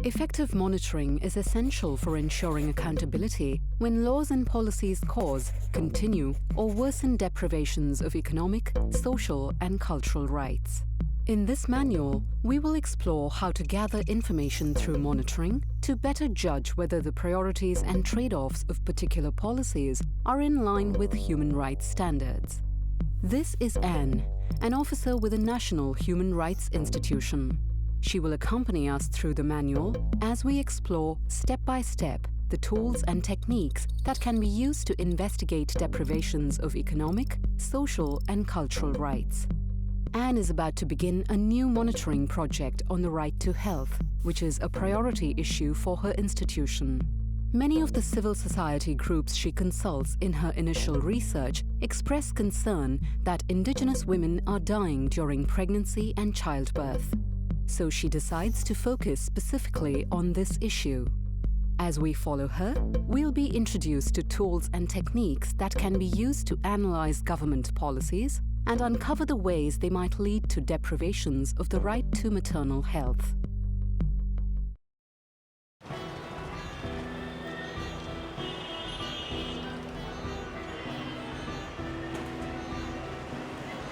Effective monitoring is essential for ensuring accountability when laws and policies cause, continue, or worsen deprivations of economic, social, and cultural rights. In this manual, we will explore how to gather information through monitoring to better judge whether the priorities and trade-offs of particular policies are in line with human rights standards. This is Anne, an officer with a national human rights institution. She will accompany us through the manual as we explore step by step the tools and techniques that can be used to investigate deprivations of economic, social, and cultural rights. Anne is about to begin a new monitoring project on the right to health, which is a priority issue for her institution. Many of the civil society groups she consults in her initial research express concern that Indigenous women are dying during pregnancy and childbirth. So she decides to focus specifically on this issue. As we follow her, we'll be introduced to tools and techniques that can be used to analyze government policies and uncover the ways they might lead to deprivations of the right to maternal health.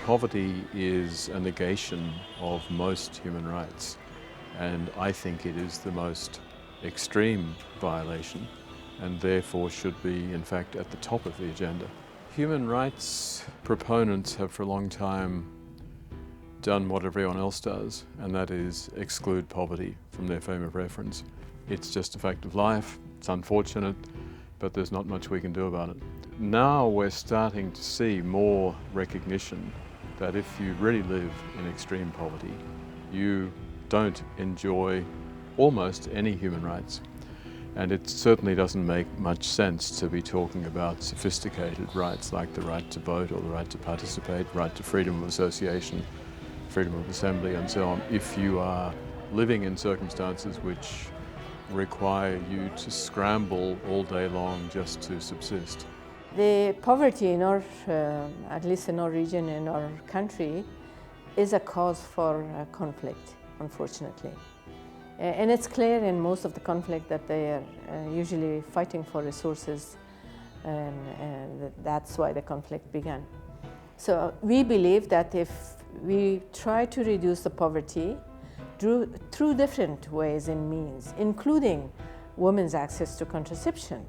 Poverty is a negation of most human rights, and I think it is the most extreme violation and therefore should be, in fact, at the top of the agenda. Human rights proponents have for a long time done what everyone else does, and that is exclude poverty from their frame of reference. It's just a fact of life, it's unfortunate, but there's not much we can do about it. Now we're starting to see more recognition that if you really live in extreme poverty, you don't enjoy almost any human rights. And it certainly doesn't make much sense to be talking about sophisticated rights like the right to vote or the right to participate, right to freedom of association, freedom of assembly and so on, if you are living in circumstances which require you to scramble all day long just to subsist. The poverty in our, at least in our region, in our country, is a cause for conflict, unfortunately. And it's clear in most of the conflict that they are usually fighting for resources, and that's why the conflict began. So we believe that if we try to reduce the poverty through different ways and means, including women's access to contraception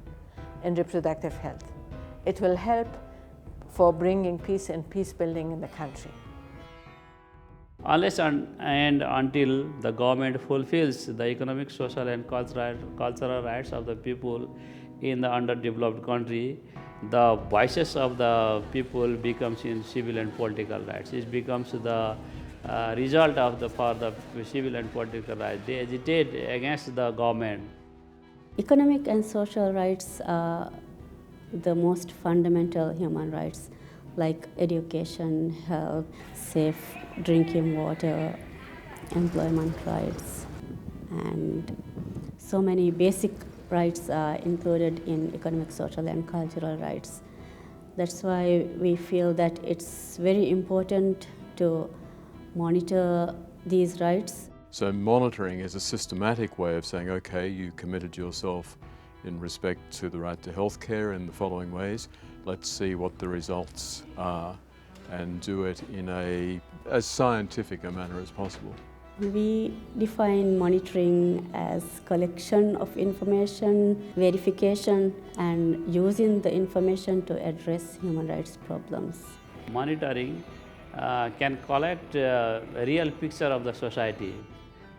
and reproductive health, it will help for bringing peace and peace building in the country. Unless and until the government fulfills the economic, social and cultural rights of the people in the underdeveloped country, the voices of the people becomes in civil and political rights. It becomes the result of for the civil and political rights. They agitate against the government. Economic and social rights are the most fundamental human rights, like education, health, safe drinking water, employment rights, and so many basic rights are included in economic, social, and cultural rights. That's why we feel that it's very important to monitor these rights. So monitoring is a systematic way of saying, okay, you committed yourself in respect to the right to health care in the following ways. Let's see what the results are and do it in as scientific a manner as possible. We define monitoring as collection of information, verification, and using the information to address human rights problems. Monitoring can collect a real picture of the society.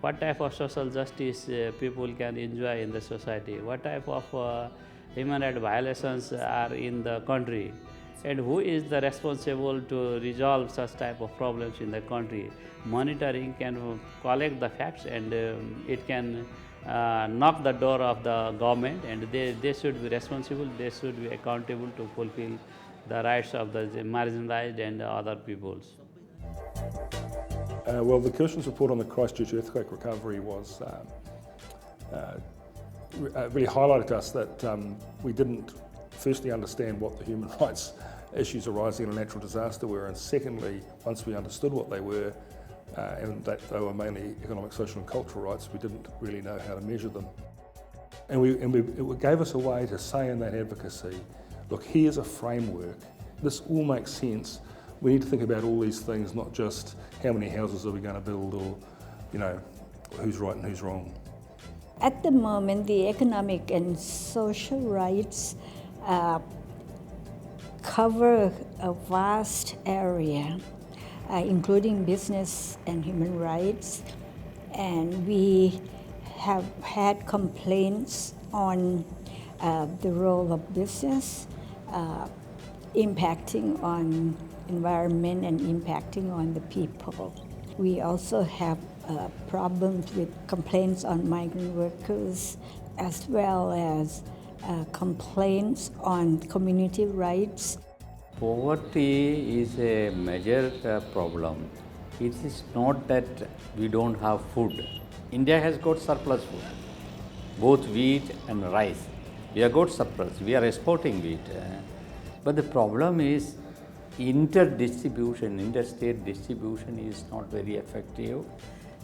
What type of social justice people can enjoy in the society? What type of human rights violations are in the country? And who is the responsible to resolve such type of problems in the country? Monitoring can collect the facts, and it can knock the door of the government, and they should be responsible, they should be accountable to fulfill the rights of the marginalized and other peoples. Well, the Commission's report on the Christchurch earthquake recovery was really highlighted to us that we didn't firstly understand what the human rights issues arising in a natural disaster were, and secondly, once we understood what they were, and that they were mainly economic, social and cultural rights. We didn't really know how to measure them. And it gave us a way to say in that advocacy, look, here's a framework. This all makes sense. We need to think about all these things, not just how many houses are we going to build or, you know, who's right and who's wrong. At the moment, the economic and social rights cover a vast area, including business and human rights, and we have had complaints on the role of business impacting on environment and impacting on the people. We also have problems with complaints on migrant workers, as well as complaints on community rights. Poverty is a major problem. It is not that we don't have food. India has got surplus food, both wheat and rice. We have got surplus, we are exporting wheat. But the problem is interdistribution, interstate distribution is not very effective.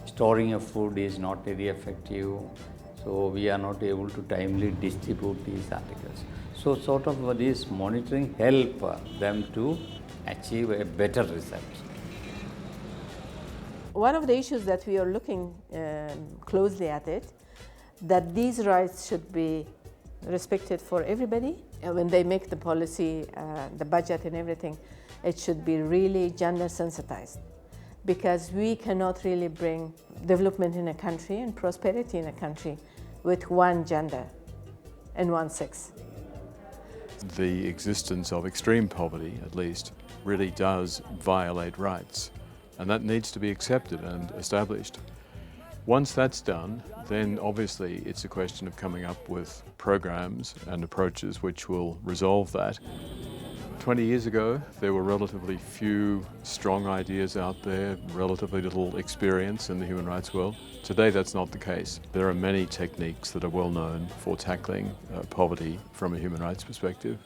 Storing of food is not very effective. So we are not able to timely distribute these articles. So sort of this monitoring help them to achieve a better result. One of the issues that we are looking closely at it, that these rights should be respected for everybody. And when they make the policy, the budget and everything, it should be really gender sensitized, because we cannot really bring development in a country and prosperity in a country with one gender and one sex. The existence of extreme poverty, at least, really does violate rights, and that needs to be accepted and established. Once that's done, then obviously it's a question of coming up with programs and approaches which will resolve that. 20 years ago, there were relatively few strong ideas out there, relatively little experience in the human rights world. Today, that's not the case. There are many techniques that are well known for tackling poverty from a human rights perspective.